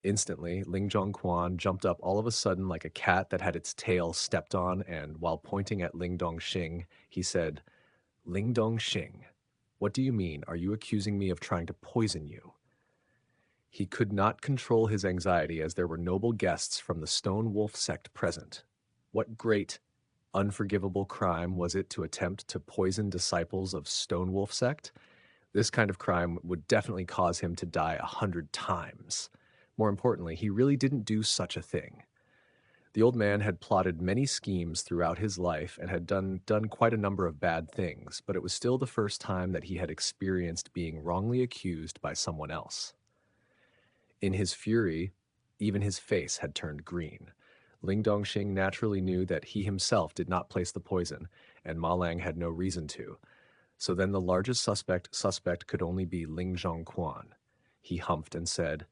Instantly, Ling Zhongquan jumped up all of a sudden like a cat that had its tail stepped on, and while pointing at Ling Dongxing, he said, Ling Dongxing, what do you mean? Are you accusing me of trying to poison you? He could not control his anxiety as there were noble guests from the Stone Wolf sect present. What great, unforgivable crime was it to attempt to poison disciples of Stone Wolf sect? This kind of crime would definitely cause him to die 100 times. More importantly, he really didn't do such a thing. The old man had plotted many schemes throughout his life and had done quite a number of bad things, but it was still the first time that he had experienced being wrongly accused by someone else. In his fury, even his face had turned green. Ling Dongxing naturally knew that he himself did not place the poison, and Ma Lang had no reason to. So then the largest suspect could only be Ling Zhongquan. He humphed and said,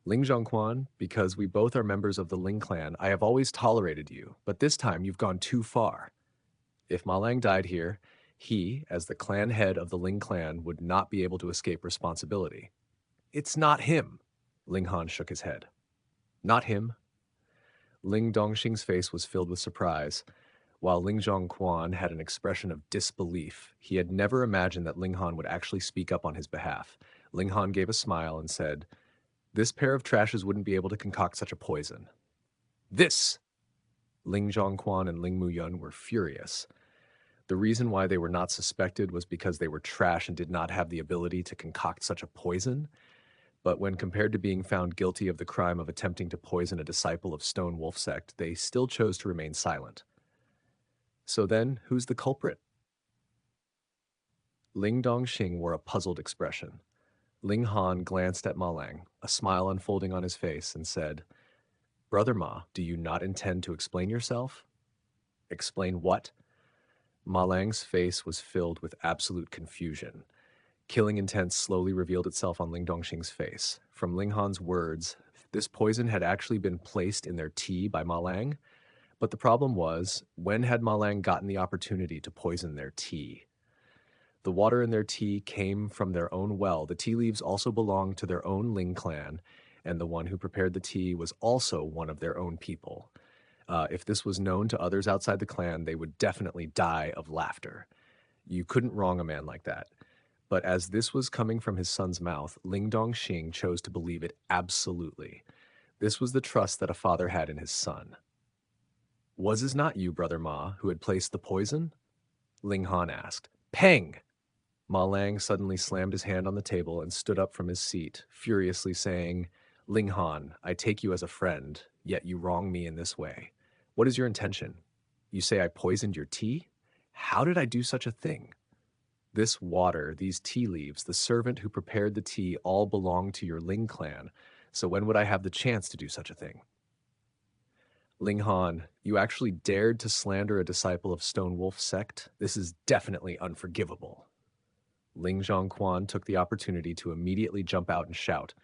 Ling Zhongquan, because we both are members of the Ling clan, I have always tolerated you, but this time you've gone too far. If Ma Lang died here, he, as the clan head of the Ling clan, would not be able to escape responsibility. It's not him. Ling Han shook his head. Not him. Ling Dongxing's face was filled with surprise, while Ling Zhongquan had an expression of disbelief. He had never imagined that Ling Han would actually speak up on his behalf. Ling Han gave a smile and said, This pair of trashes wouldn't be able to concoct such a poison. This! Ling Zhongquan and Ling Muyun were furious. The reason why they were not suspected was because they were trash and did not have the ability to concoct such a poison. But when compared to being found guilty of the crime of attempting to poison a disciple of Stone Wolf sect, they still chose to remain silent. So then, who's the culprit? Ling Dongxing wore a puzzled expression. Ling Han glanced at Ma Lang, a smile unfolding on his face, and said, Brother Ma, do you not intend to explain yourself? Explain what? Ma Lang's face was filled with absolute confusion. Killing intent slowly revealed itself on Ling Dongxing's face. From Ling Han's words, this poison had actually been placed in their tea by Ma Lang. But the problem was, when had Ma Lang gotten the opportunity to poison their tea? The water in their tea came from their own well. The tea leaves also belonged to their own Ling clan, and the one who prepared the tea was also one of their own people. If this was known to others outside the clan, they would definitely die of laughter. You couldn't wrong a man like that. But as this was coming from his son's mouth, Ling Dongxing chose to believe it absolutely. This was the trust that a father had in his son. Was it not you, Brother Ma, who had placed the poison? Ling Han asked. Peng! Ma Lang suddenly slammed his hand on the table and stood up from his seat, furiously saying, Ling Han, I take you as a friend, yet you wrong me in this way. What is your intention? You say I poisoned your tea? How did I do such a thing? This water, these tea leaves, the servant who prepared the tea all belong to your Ling clan, so when would I have the chance to do such a thing? Ling Han, you actually dared to slander a disciple of Stone Wolf sect? This is definitely unforgivable. Ling Zhongquan took the opportunity to immediately jump out and shout.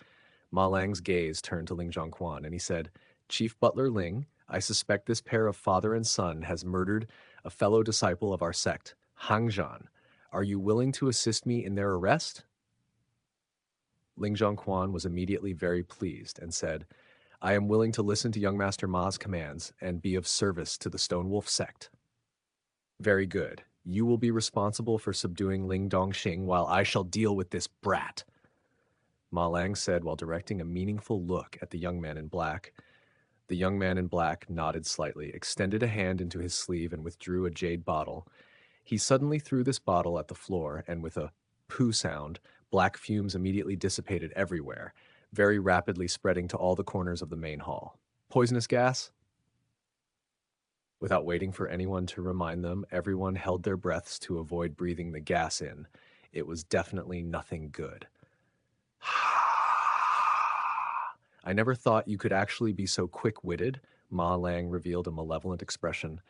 Ma Lang's gaze turned to Ling Zhongquan, and he said, Chief Butler Ling, I suspect this pair of father and son has murdered a fellow disciple of our sect, Hang Zhan. Are you willing to assist me in their arrest? Ling Zhongquan was immediately very pleased and said, I am willing to listen to young Master Ma's commands and be of service to the Stone Wolf sect. Very good. You will be responsible for subduing Ling Dongxing while I shall deal with this brat. Ma Lang said while directing a meaningful look at the young man in black. The young man in black nodded slightly, extended a hand into his sleeve, and withdrew a jade bottle. He suddenly threw this bottle at the floor, and with a poo sound, black fumes immediately dissipated everywhere, very rapidly spreading to all the corners of the main hall. Poisonous gas? Without waiting for anyone to remind them, everyone held their breaths to avoid breathing the gas in. It was definitely nothing good. I never thought you could actually be so quick-witted, Ma Lang revealed a malevolent expression.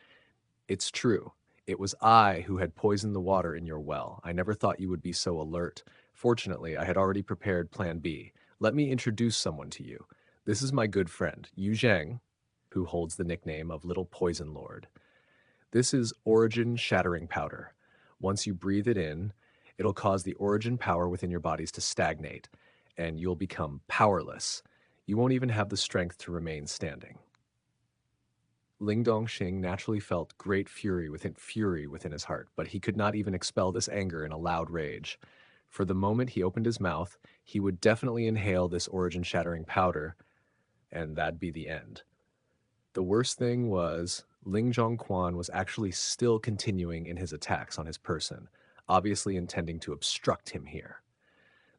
It's true. It was I who had poisoned the water in your well. I never thought you would be so alert. Fortunately, I had already prepared Plan B. Let me introduce someone to you. This is my good friend, Yu Zhang, who holds the nickname of Little Poison Lord. This is Origin Shattering Powder. Once you breathe it in, it'll cause the origin power within your bodies to stagnate, and you'll become powerless. You won't even have the strength to remain standing. Ling Dongxing naturally felt great fury within his heart, but he could not even expel this anger in a loud rage. For the moment he opened his mouth, he would definitely inhale this origin-shattering powder, and that'd be the end. The worst thing was, Ling Zhongquan was actually still continuing in his attacks on his person, obviously intending to obstruct him here.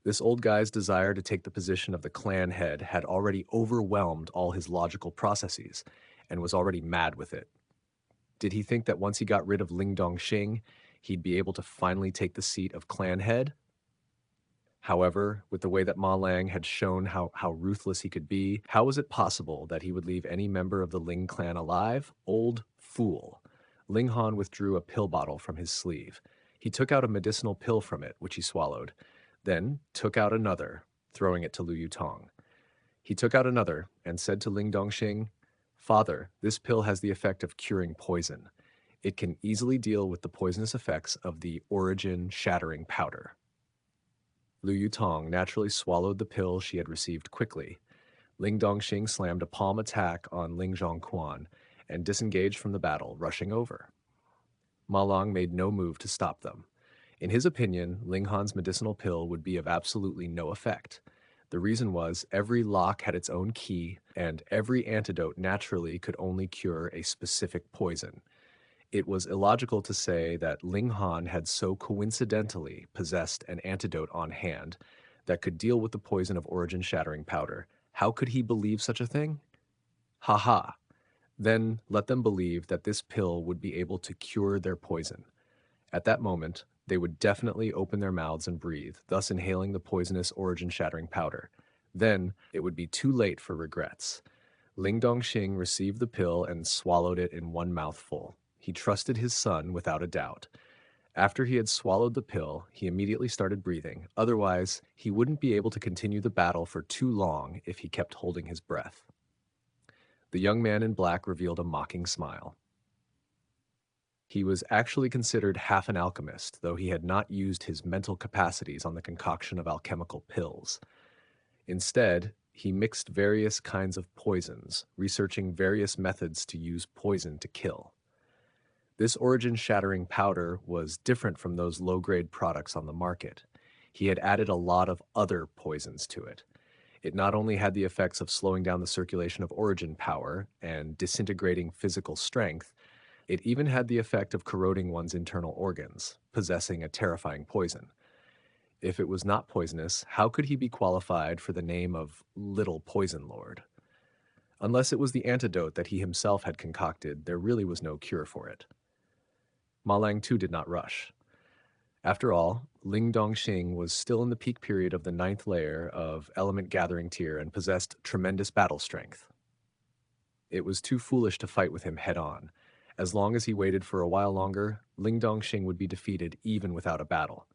This old guy's desire to take the position of the clan head had already overwhelmed all his logical processes, and was already mad with it. Did he think that once he got rid of Ling Dongxing, he'd be able to finally take the seat of clan head? However, with the way that Ma Lang had shown how ruthless he could be, how was it possible that he would leave any member of the Ling clan alive? Old fool. Ling Han withdrew a pill bottle from his sleeve. He took out a medicinal pill from it, which he swallowed, then took out another, throwing it to Lu Yutong. He took out another and said to Ling Dongxing, "Father, this pill has the effect of curing poison. It can easily deal with the poisonous effects of the origin-shattering powder." Lu Yutong naturally swallowed the pill she had received quickly. Ling Dongxing slammed a palm attack on Ling Zhongquan and disengaged from the battle, rushing over. Ma Long made no move to stop them. In his opinion, Ling Han's medicinal pill would be of absolutely no effect. The reason was every lock had its own key, and every antidote naturally could only cure a specific poison. It was illogical to say that Ling Han had so coincidentally possessed an antidote on hand that could deal with the poison of origin-shattering powder. How could he believe such a thing? Ha ha. Then let them believe that this pill would be able to cure their poison. At that moment, they would definitely open their mouths and breathe, thus inhaling the poisonous origin-shattering powder. Then it would be too late for regrets. Ling Dongxing received the pill and swallowed it in one mouthful. He trusted his son without a doubt. After he had swallowed the pill, he immediately started breathing. Otherwise, he wouldn't be able to continue the battle for too long if he kept holding his breath. The young man in black revealed a mocking smile. He was actually considered half an alchemist, though he had not used his mental capacities on the concoction of alchemical pills. Instead, he mixed various kinds of poisons, researching various methods to use poison to kill. This origin-shattering powder was different from those low-grade products on the market. He had added a lot of other poisons to it. It not only had the effects of slowing down the circulation of origin power and disintegrating physical strength, it even had the effect of corroding one's internal organs, possessing a terrifying poison. If it was not poisonous, how could he be qualified for the name of Little Poison Lord? Unless it was the antidote that he himself had concocted, there really was no cure for it. Ma Lang too did not rush. After all, Ling Dongxing was still in the peak period of the 9th layer of element gathering tier and possessed tremendous battle strength. It was too foolish to fight with him head-on. As long as he waited for a while longer, Ling Dongxing would be defeated even without a battle.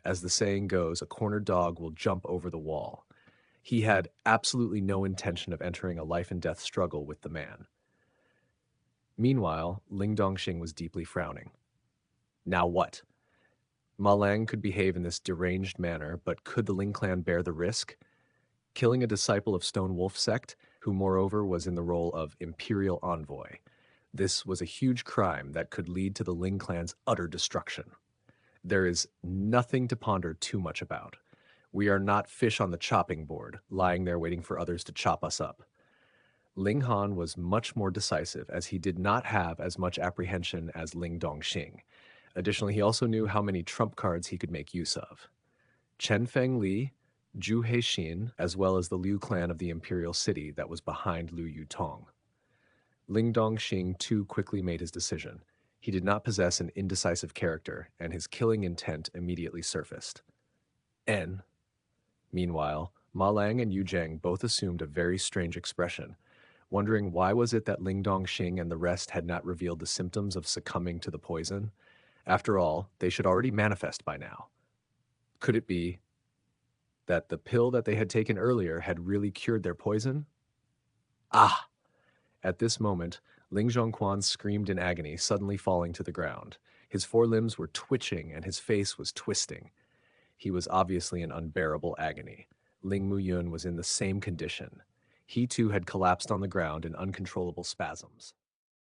As the saying goes, a cornered dog will jump over the wall. He had absolutely no intention of entering a life-and-death struggle with the man. Meanwhile, Ling Dongxing was deeply frowning. Now what? Ma Lang could behave in this deranged manner, but could the Ling clan bear the risk? Killing a disciple of Stone Wolf sect, who moreover was in the role of imperial envoy. This was a huge crime that could lead to the Ling clan's utter destruction. There is nothing to ponder too much about. We are not fish on the chopping board, lying there waiting for others to chop us up. Ling Han was much more decisive, as he did not have as much apprehension as Ling Dongxing. Additionally, he also knew how many trump cards he could make use of. Chen Feng Li, Zhu Heixin, as well as the Liu clan of the imperial city that was behind Lu Yutong. Ling Dongxing too quickly made his decision. He did not possess an indecisive character, and his killing intent immediately surfaced. N. Meanwhile, Ma Lang and Yu Zheng both assumed a very strange expression, wondering why was it that Ling Dongxing and the rest had not revealed the symptoms of succumbing to the poison. After all, they should already manifest by now. Could it be that the pill that they had taken earlier had really cured their poison? Ah! At this moment, Ling Zhongquan screamed in agony, suddenly falling to the ground. His forelimbs were twitching and his face was twisting. He was obviously in unbearable agony. Ling Muyun was in the same condition. He too had collapsed on the ground in uncontrollable spasms.